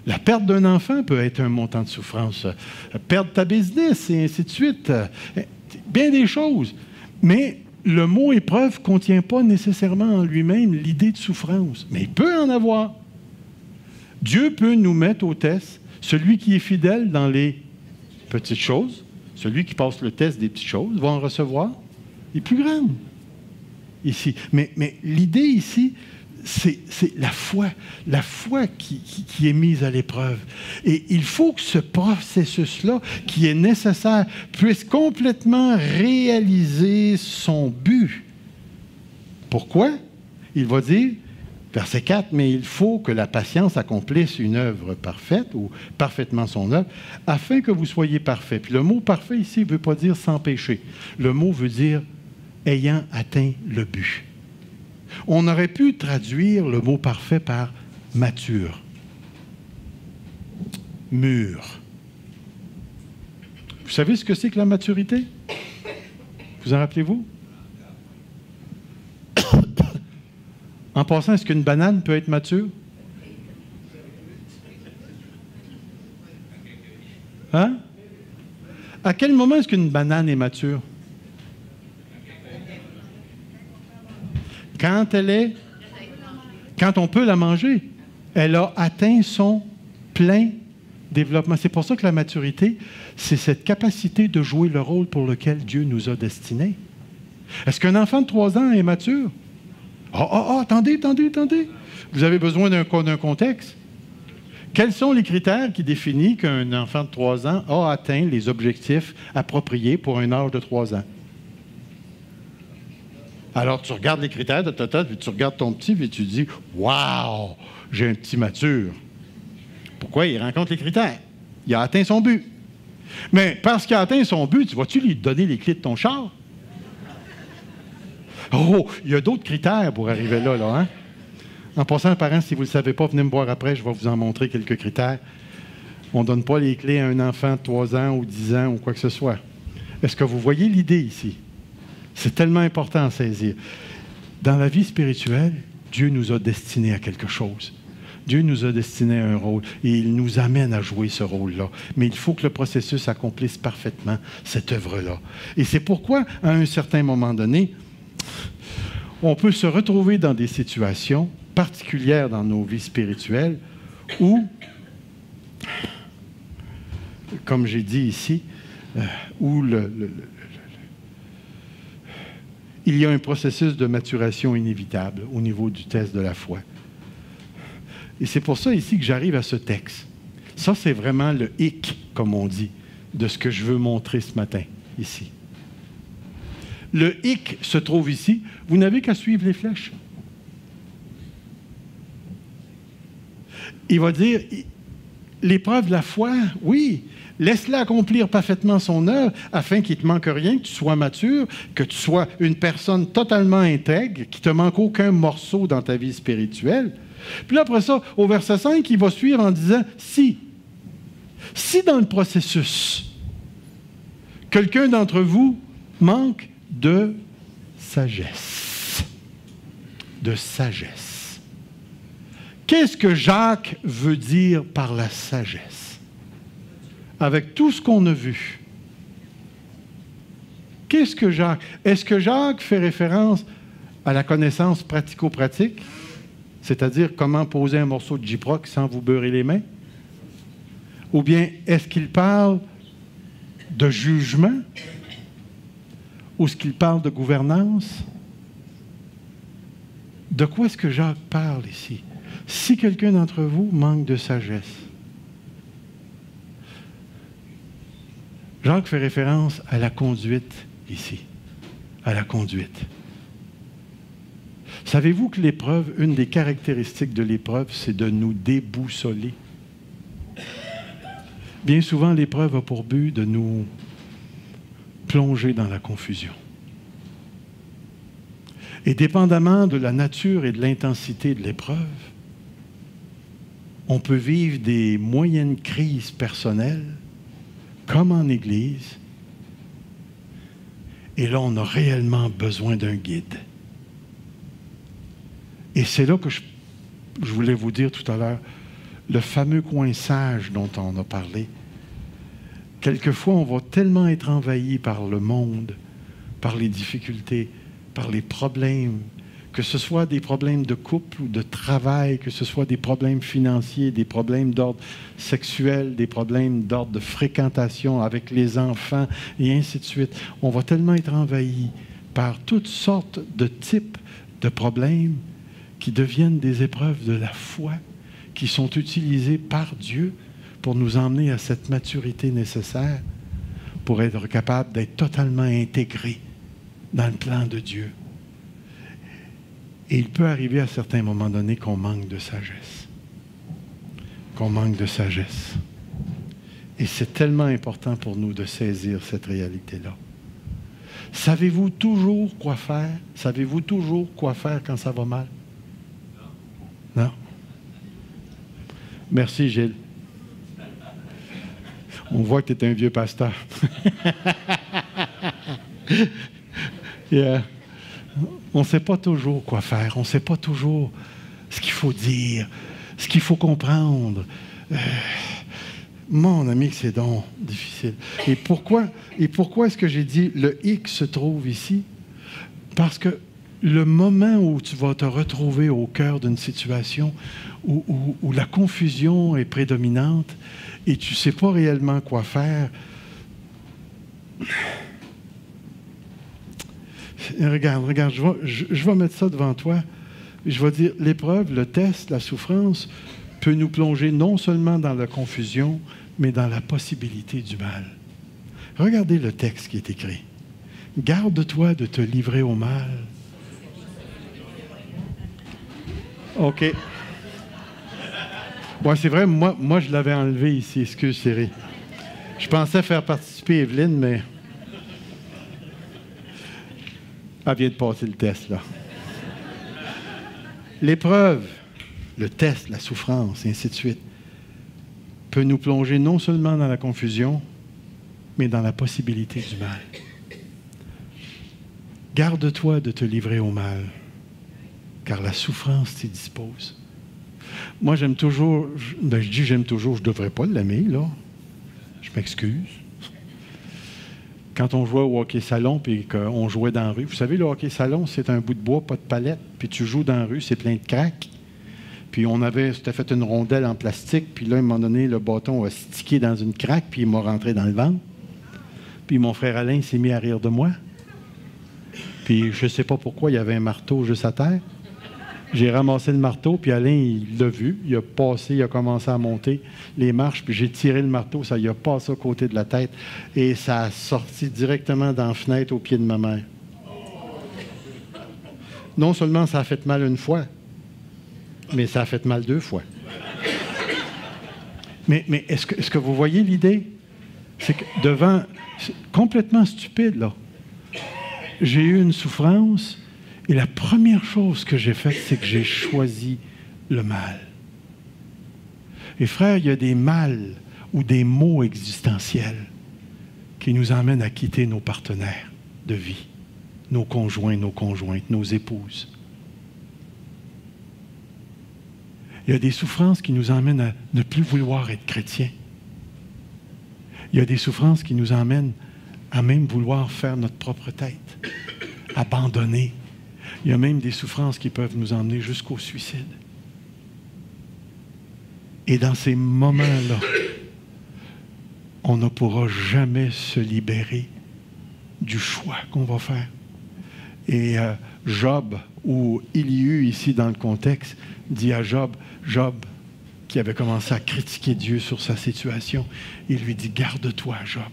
Speaker 1: La perte d'un enfant peut être un montant de souffrance. Perdre ta business et ainsi de suite. Bien des choses. Mais le mot épreuve ne contient pas nécessairement en lui-même l'idée de souffrance. Mais il peut en avoir. Dieu peut nous mettre au test. Celui qui est fidèle dans les petites choses, celui qui passe le test des petites choses, va en recevoir les plus grandes. Ici. Mais l'idée ici, c'est la foi qui est mise à l'épreuve. Et il faut que ce processus-là, qui est nécessaire, puisse complètement réaliser son but. Pourquoi? Il va dire, verset 4, « Mais il faut que la patience accomplisse une œuvre parfaite, ou parfaitement son œuvre, afin que vous soyez parfaits. » Puis le mot « parfait » ici ne veut pas dire « sans péché ». Le mot veut dire « ayant atteint le but ». On aurait pu traduire le mot « parfait » par « mature »,« mûr ». Vous savez ce que c'est que la maturité? Vous en rappelez-vous? En passant, est-ce qu'une banane peut être mature? Hein? À quel moment est-ce qu'une banane est mature? Quand on peut la manger. Elle a atteint son plein développement. C'est pour ça que la maturité, c'est cette capacité de jouer le rôle pour lequel Dieu nous a destinés. Est-ce qu'un enfant de 3 ans est mature? Attendez. Vous avez besoin d'un contexte. Quels sont les critères qui définissent qu'un enfant de 3 ans a atteint les objectifs appropriés pour un âge de 3 ans? Alors, tu regardes les critères, puis tu regardes ton petit, puis tu dis « Wow, j'ai un petit mature. » Pourquoi? Il rencontre les critères. Il a atteint son but. Mais parce qu'il a atteint son but, vas-tu lui donner les clés de ton char? Oh, il y a d'autres critères pour arriver là, hein? En passant, parents, si vous ne le savez pas, venez me voir après, je vais vous en montrer quelques critères. On ne donne pas les clés à un enfant de 3 ans ou 10 ans ou quoi que ce soit. Est-ce que vous voyez l'idée ici? C'est tellement important à saisir. Dans la vie spirituelle, Dieu nous a destinés à quelque chose. Dieu nous a destinés à un rôle et il nous amène à jouer ce rôle-là. Mais il faut que le processus accomplisse parfaitement cette œuvre-là. Et c'est pourquoi, à un certain moment donné, on peut se retrouver dans des situations particulières dans nos vies spirituelles où, comme j'ai dit ici, où il y a un processus de maturation inévitable au niveau du test de la foi. Et c'est pour ça ici que j'arrive à ce texte. Ça, c'est vraiment le hic, comme on dit, de ce que je veux montrer ce matin, ici. Le hic se trouve ici. Vous n'avez qu'à suivre les flèches. Il va dire, l'épreuve de la foi, oui, laisse-la accomplir parfaitement son œuvre afin qu'il ne te manque rien, que tu sois mature, que tu sois une personne totalement intègre, qu'il ne te manque aucun morceau dans ta vie spirituelle. Puis là, après ça, au verset 5, il va suivre en disant, si dans le processus, quelqu'un d'entre vous Manque de sagesse. De sagesse. Qu'est-ce que Jacques veut dire par la sagesse? Avec tout ce qu'on a vu. Qu'est-ce que Jacques... Est-ce que Jacques fait référence à la connaissance pratico-pratique? C'est-à-dire comment poser un morceau de gyproc sans vous beurrer les mains? Ou bien est-ce qu'il parle de jugement? Ou est-ce qu'il parle de gouvernance? De quoi est-ce que Jacques parle ici? Si quelqu'un d'entre vous manque de sagesse, Jacques fait référence à la conduite ici, à la conduite. Savez-vous que l'épreuve, une des caractéristiques de l'épreuve, c'est de nous déboussoler? Bien souvent, l'épreuve a pour but de nous plonger dans la confusion. Et dépendamment de la nature et de l'intensité de l'épreuve, on peut vivre des moyennes crises personnelles, comme en Église, et là, on a réellement besoin d'un guide. Et c'est là que je voulais vous dire tout à l'heure, le fameux coin sage dont on a parlé. Quelquefois, on va tellement être envahi par le monde, par les difficultés, par les problèmes, que ce soit des problèmes de couple ou de travail, que ce soit des problèmes financiers, des problèmes d'ordre sexuel, des problèmes d'ordre de fréquentation avec les enfants, et ainsi de suite. On va tellement être envahi par toutes sortes de types de problèmes qui deviennent des épreuves de la foi, qui sont utilisées par Dieu pour nous emmener à cette maturité nécessaire pour être capable d'être totalement intégrés dans le plan de Dieu. Et il peut arriver à certains moments donnés qu'on manque de sagesse. Qu'on manque de sagesse. Et c'est tellement important pour nous de saisir cette réalité-là. Savez-vous toujours quoi faire? Savez-vous toujours quoi faire quand ça va mal? Non? Merci, Gilles. On voit que tu es un vieux pasteur. Yeah. On ne sait pas toujours quoi faire. On ne sait pas toujours ce qu'il faut dire, ce qu'il faut comprendre. Mon ami, que c'est donc difficile. Et pourquoi est-ce que j'ai dit le hic se trouve ici? Parce que le moment où tu vas te retrouver au cœur d'une situation où la confusion est prédominante et tu ne sais pas réellement quoi faire, regarde, je vais mettre ça devant toi. Je vais dire, l'épreuve, le test, la souffrance peut nous plonger non seulement dans la confusion, mais dans la possibilité du mal. Regardez le texte qui est écrit. Garde-toi de te livrer au mal. OK. Ouais, c'est vrai, moi je l'avais enlevé ici. Excuse, Cyril. Je pensais faire participer Evelyne, mais elle vient de passer le test, là. L'épreuve, le test, la souffrance, et ainsi de suite, peut nous plonger non seulement dans la confusion, mais dans la possibilité du mal. Garde-toi de te livrer au mal, car la souffrance t'y dispose. Moi, j'aime toujours, je dis j'aime toujours, je ne devrais pas l'aimer, là. Je m'excuse. Quand on jouait au hockey salon puis qu'on jouait dans la rue, vous savez, le hockey salon, c'est un bout de bois, pas de palette, puis tu joues dans la rue, c'est plein de craques. Puis c'était fait une rondelle en plastique, puis là, à un moment donné, le bâton a stické dans une craque, puis il m'a rentré dans le ventre. Puis mon frère Alain s'est mis à rire de moi. Puis je ne sais pas pourquoi, il y avait un marteau juste à terre. J'ai ramassé le marteau, puis Alain, il l'a vu. Il a passé, il a commencé à monter les marches, puis j'ai tiré le marteau, ça lui a passé à côté de la tête, et ça a sorti directement dans la fenêtre au pied de ma mère. Non seulement ça a fait mal une fois, mais ça a fait mal 2 fois. Mais est-ce que vous voyez l'idée? C'est que devant... C'est complètement stupide, là. J'ai eu une souffrance, et la première chose que j'ai faite, c'est que j'ai choisi le mal. Et frère, il y a des mâles ou des maux existentiels qui nous emmènent à quitter nos partenaires. de vie. Nos conjoints, nos conjointes, nos épouses. Il y a des souffrances qui nous emmènent à ne plus vouloir être chrétiens. Il y a des souffrances qui nous emmènent à même vouloir faire notre propre tête, abandonner. Il y a même des souffrances qui peuvent nous emmener jusqu'au suicide. Et dans ces moments-là, on ne pourra jamais se libérer du choix qu'on va faire. Et Job, ou Élihu ici dans le contexte, dit à Job, qui avait commencé à critiquer Dieu sur sa situation, il lui dit, garde-toi, Job.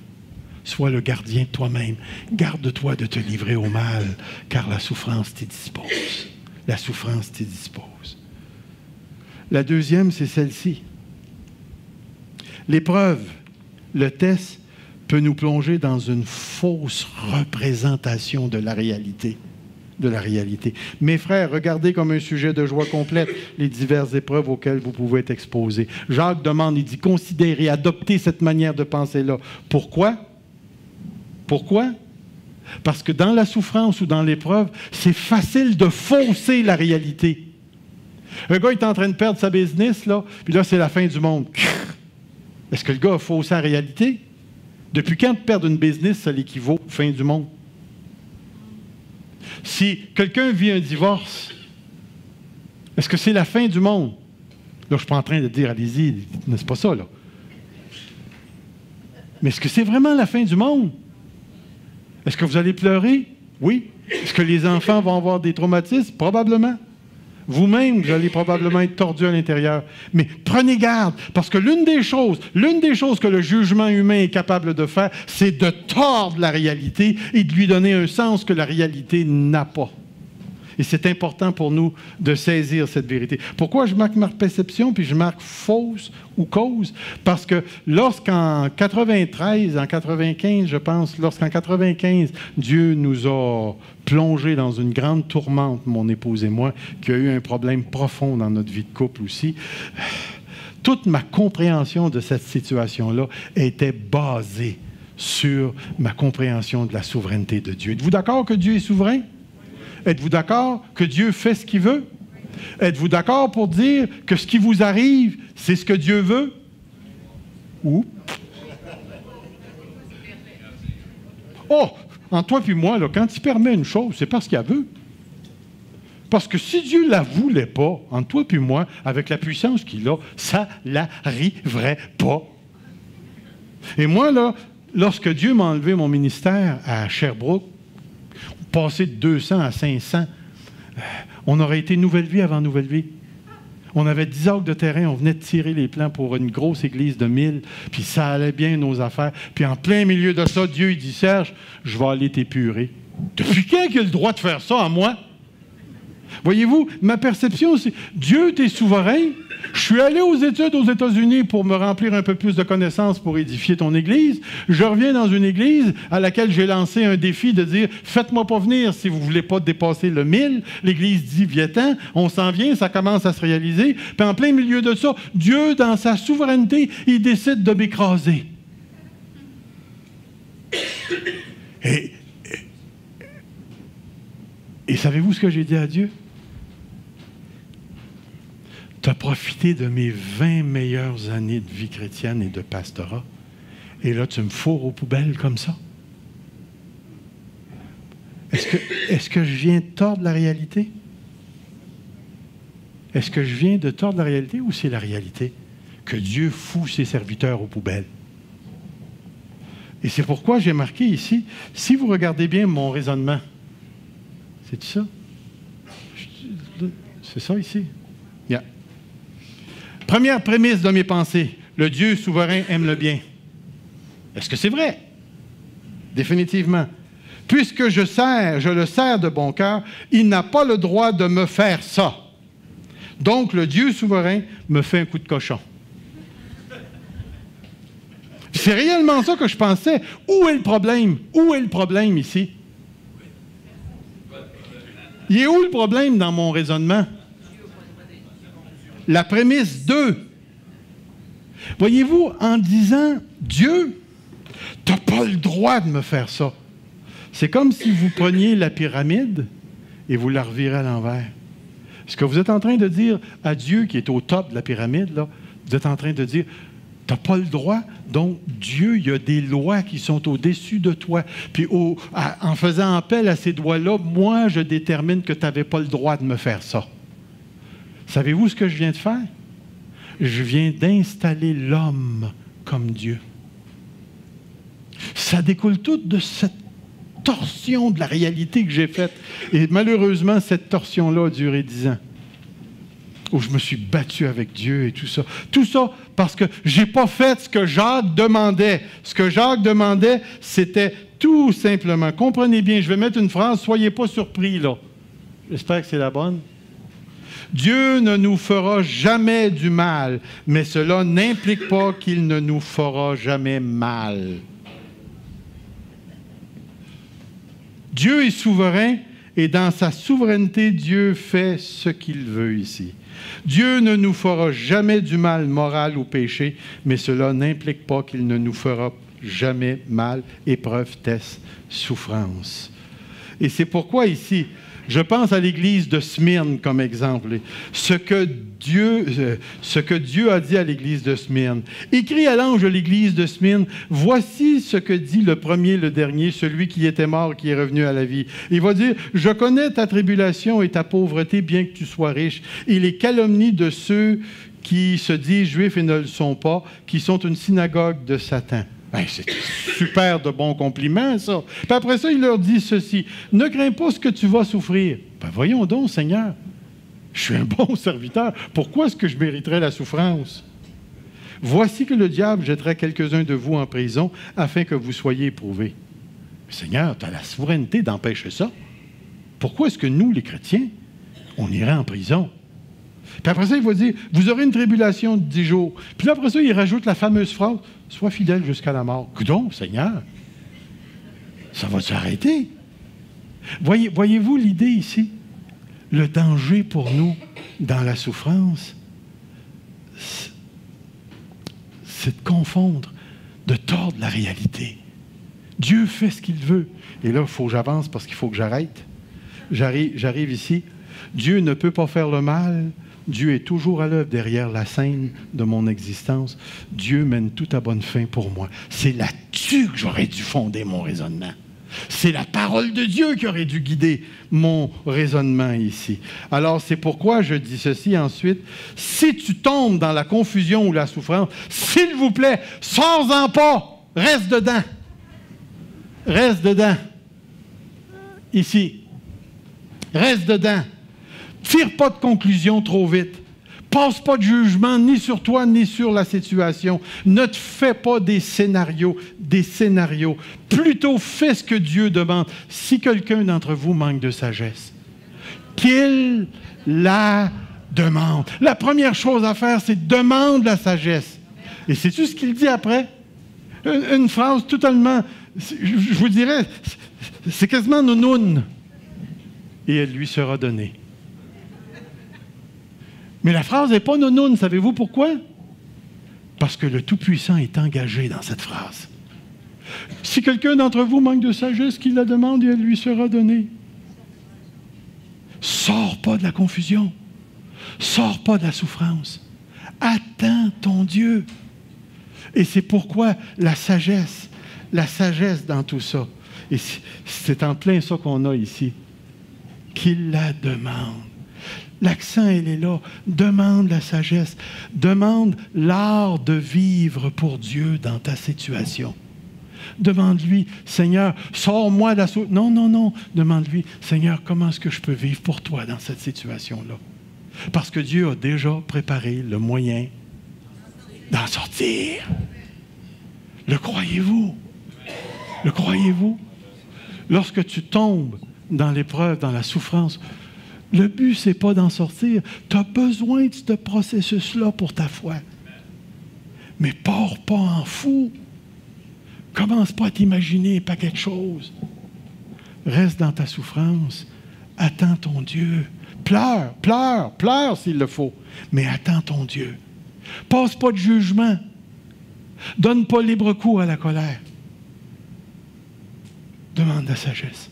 Speaker 1: Sois le gardien de toi-même. Garde-toi de te livrer au mal, car la souffrance t'y dispose. La souffrance t'y dispose. La deuxième, c'est celle-ci. L'épreuve, le test, peut nous plonger dans une fausse représentation de la réalité. Mes frères, regardez comme un sujet de joie complète les diverses épreuves auxquelles vous pouvez être exposés. Jacques demande, il dit, considérez, adoptez cette manière de penser-là. Pourquoi? Pourquoi? Parce que dans la souffrance ou dans l'épreuve, c'est facile de fausser la réalité. Un gars est en train de perdre sa business, là, puis là, c'est la fin du monde. Est-ce que le gars a faussé la réalité? Depuis quand perdre une business, ça l'équivaut à fin du monde? Si quelqu'un vit un divorce, est-ce que c'est la fin du monde? Là, je ne suis pas en train de dire, allez-y, c'est pas ça, là. Mais est-ce que c'est vraiment la fin du monde? Est-ce que vous allez pleurer? Oui. Est-ce que les enfants vont avoir des traumatismes? Probablement. Vous-même, vous allez probablement être tordu à l'intérieur. Mais prenez garde, parce que l'une des choses que le jugement humain est capable de faire, c'est de tordre la réalité et de lui donner un sens que la réalité n'a pas. Et c'est important pour nous de saisir cette vérité. Pourquoi je marque perception puis je marque fausse ou cause? Parce que lorsqu'en 93, en 95, je pense, lorsqu'en 95, Dieu nous a plongés dans une grande tourmente, mon épouse et moi, qui a eu un problème profond dans notre vie de couple aussi, toute ma compréhension de cette situation-là était basée sur ma compréhension de la souveraineté de Dieu. Êtes-vous d'accord que Dieu est souverain? Êtes-vous d'accord que Dieu fait ce qu'il veut? Êtes-vous d'accord pour dire que ce qui vous arrive, c'est ce que Dieu veut? Ou? Oh! En toi puis moi, là, quand il permet une chose, c'est parce qu'il la veut. Parce que si Dieu ne la voulait pas, en toi puis moi, avec la puissance qu'il a, ça n'arriverait pas. Et moi, là, lorsque Dieu m'a enlevé mon ministère à Sherbrooke, passé de 200 à 500, on aurait été Nouvelle Vie avant Nouvelle Vie. On avait 10 acres de terrain, on venait de tirer les plans pour une grosse église de 1000, puis ça allait bien nos affaires. Puis en plein milieu de ça, Dieu, il dit, Serge, je vais aller t'épurer. Depuis quand il a le droit de faire ça à moi? Voyez-vous, ma perception, c'est Dieu, tu es souverain. Je suis allé aux études aux États-Unis pour me remplir un peu plus de connaissances pour édifier ton église. Je reviens dans une église à laquelle j'ai lancé un défi de dire « Faites-moi pas venir si vous ne voulez pas dépasser le 1000. » L'église dit « Viens-t'en, on s'en vient, ça commence à se réaliser. » Puis en plein milieu de ça, Dieu, dans sa souveraineté, il décide de m'écraser. Et savez-vous ce que j'ai dit à Dieu? Tu as profité de mes 20 meilleures années de vie chrétienne et de pastorat, et là, tu me fourres aux poubelles comme ça? Est-ce que je viens de tordre la réalité? Est-ce que je viens de tordre la réalité ou c'est la réalité? Que Dieu fout ses serviteurs aux poubelles. Et c'est pourquoi j'ai marqué ici, si vous regardez bien mon raisonnement, c'est ça? C'est ça ici? Yeah. Première prémisse de mes pensées, le Dieu souverain aime le bien. Est-ce que c'est vrai? Définitivement. Puisque je le sers de bon cœur, il n'a pas le droit de me faire ça. Donc, le Dieu souverain me fait un coup de cochon. C'est réellement ça que je pensais. Où est le problème? Où est le problème ici? Il est où le problème dans mon raisonnement? La prémisse 2. Voyez-vous, en disant Dieu, tu n'as pas le droit de me faire ça. C'est comme si vous preniez la pyramide et vous la revirez à l'envers. Ce que vous êtes en train de dire à Dieu, qui est au top de la pyramide, là, vous êtes en train de dire, tu n'as pas le droit. Donc, Dieu, il y a des lois qui sont au-dessus de toi. Puis, en faisant appel à ces lois-là, moi, je détermine que tu n'avais pas le droit de me faire ça. Savez-vous ce que je viens de faire? Je viens d'installer l'homme comme Dieu. Ça découle tout de cette torsion de la réalité que j'ai faite. Et malheureusement, cette torsion-là a duré 10 ans. Où je me suis battu avec Dieu et tout ça. Tout ça parce que je n'ai pas fait ce que Jacques demandait. Ce que Jacques demandait, c'était tout simplement. Comprenez bien, je vais mettre une phrase, soyez pas surpris, là. J'espère que c'est la bonne. Dieu ne nous fera jamais du mal, mais cela n'implique pas qu'il ne nous fera jamais mal. Dieu est souverain et dans sa souveraineté, Dieu fait ce qu'il veut ici. Dieu ne nous fera jamais du mal moral ou péché, mais cela n'implique pas qu'il ne nous fera jamais mal, épreuve, test, souffrance. Et c'est pourquoi ici, je pense à l'église de Smyrne comme exemple. Ce que Dieu a dit à l'église de Smyrne. Écrit à l'ange de l'église de Smyrne, voici ce que dit le premier, le dernier, celui qui était mort, qui est revenu à la vie. Il va dire, je connais ta tribulation et ta pauvreté, bien que tu sois riche, et les calomnies de ceux qui se disent juifs et ne le sont pas, qui sont une synagogue de Satan. Ben, c'est super de bons compliments, ça. Puis après ça, il leur dit ceci. Ne crains pas ce que tu vas souffrir. Ben, voyons donc, Seigneur. Je suis un bon serviteur. Pourquoi est-ce que je mériterais la souffrance? Voici que le diable jetterait quelques-uns de vous en prison afin que vous soyez éprouvés. Mais Seigneur, tu as la souveraineté d'empêcher ça. Pourquoi est-ce que nous, les chrétiens, on irait en prison? Puis après ça, il va dire, vous aurez une tribulation de 10 jours. Puis là, après ça, il rajoute la fameuse phrase, sois fidèle jusqu'à la mort. Coudonc, Seigneur, ça va s'arrêter. Voyez-vous l'idée ici? Le danger pour nous dans la souffrance, c'est de confondre, de tordre la réalité. Dieu fait ce qu'il veut. Et là, il faut que j'avance parce qu'il faut que j'arrête. J'arrive ici. Dieu ne peut pas faire le mal. Dieu est toujours à l'œuvre derrière la scène de mon existence. Dieu mène tout à bonne fin pour moi. C'est là-dessus que j'aurais dû fonder mon raisonnement. C'est la parole de Dieu qui aurait dû guider mon raisonnement ici. Alors, c'est pourquoi je dis ceci ensuite. Si tu tombes dans la confusion ou la souffrance, s'il vous plaît, sors-en pas. Reste dedans. Reste dedans. Ici. Reste dedans. Tire pas de conclusion trop vite. Passe pas de jugement ni sur toi ni sur la situation. Ne te fais pas des scénarios. Plutôt fais ce que Dieu demande. Si quelqu'un d'entre vous manque de sagesse, qu'il la demande. La première chose à faire, c'est demande la sagesse. Et sais-tu ce qu'il dit après? Une phrase totalement, je vous dirais, c'est quasiment nounoun. Et elle lui sera donnée. Mais la phrase n'est pas nounoun. Savez-vous pourquoi? Parce que le Tout-Puissant est engagé dans cette phrase. Si quelqu'un d'entre vous manque de sagesse, qu'il la demande et elle lui sera donnée. Sors pas de la confusion. Sors pas de la souffrance. Attends ton Dieu. Et c'est pourquoi la sagesse dans tout ça. Et c'est en plein ça qu'on a ici. Qu'il la demande. L'accent, il est là. Demande la sagesse. Demande l'art de vivre pour Dieu dans ta situation. Demande-lui, Seigneur, sors-moi de la souffrance. Non. Demande-lui, Seigneur, comment est-ce que je peux vivre pour toi dans cette situation-là? Parce que Dieu a déjà préparé le moyen d'en sortir. Le croyez-vous? Le croyez-vous? Lorsque tu tombes dans l'épreuve, dans la souffrance, le but, ce n'est pas d'en sortir. Tu as besoin de ce processus-là pour ta foi. Mais pars pas en fou. Commence pas à t'imaginer pas quelque chose. Reste dans ta souffrance. Attends ton Dieu. Pleure s'il le faut. Mais attends ton Dieu. Passe pas de jugement. Donne pas libre cours à la colère. Demande la sagesse.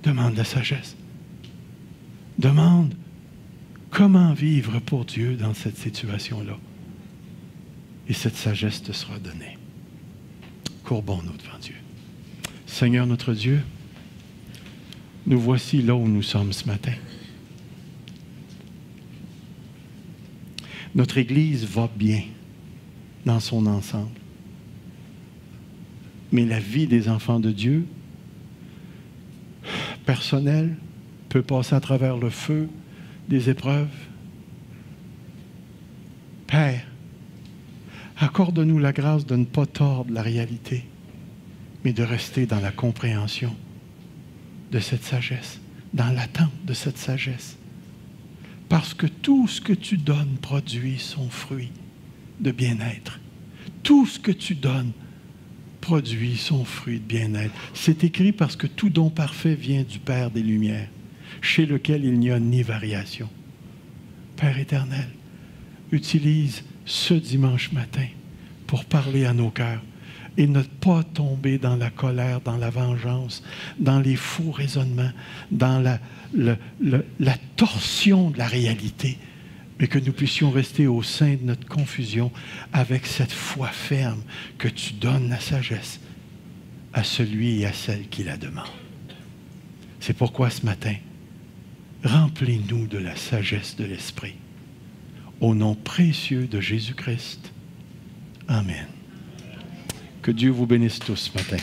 Speaker 1: Demande la sagesse. Demande comment vivre pour Dieu dans cette situation-là. Et cette sagesse te sera donnée. Courbons-nous devant Dieu. Seigneur notre Dieu, nous voici là où nous sommes ce matin. Notre Église va bien dans son ensemble. Mais la vie des enfants de Dieu, personnelle, peut passer à travers le feu des épreuves. Père, accorde-nous la grâce de ne pas tordre la réalité, mais de rester dans la compréhension de cette sagesse, dans l'attente de cette sagesse. Parce que tout ce que tu donnes produit son fruit de bien-être. Tout ce que tu donnes produit son fruit de bien-être. C'est écrit parce que tout don parfait vient du Père des Lumières, chez lequel il n'y a ni variation. Père éternel, utilise ce dimanche matin pour parler à nos cœurs et ne pas tomber dans la colère, dans la vengeance, dans les faux raisonnements, dans la torsion de la réalité, mais que nous puissions rester au sein de notre confusion avec cette foi ferme que tu donnes la sagesse à celui et à celle qui la demande. C'est pourquoi ce matin, remplis-nous de la sagesse de l'Esprit. Au nom précieux de Jésus-Christ. Amen. Que Dieu vous bénisse tous ce matin.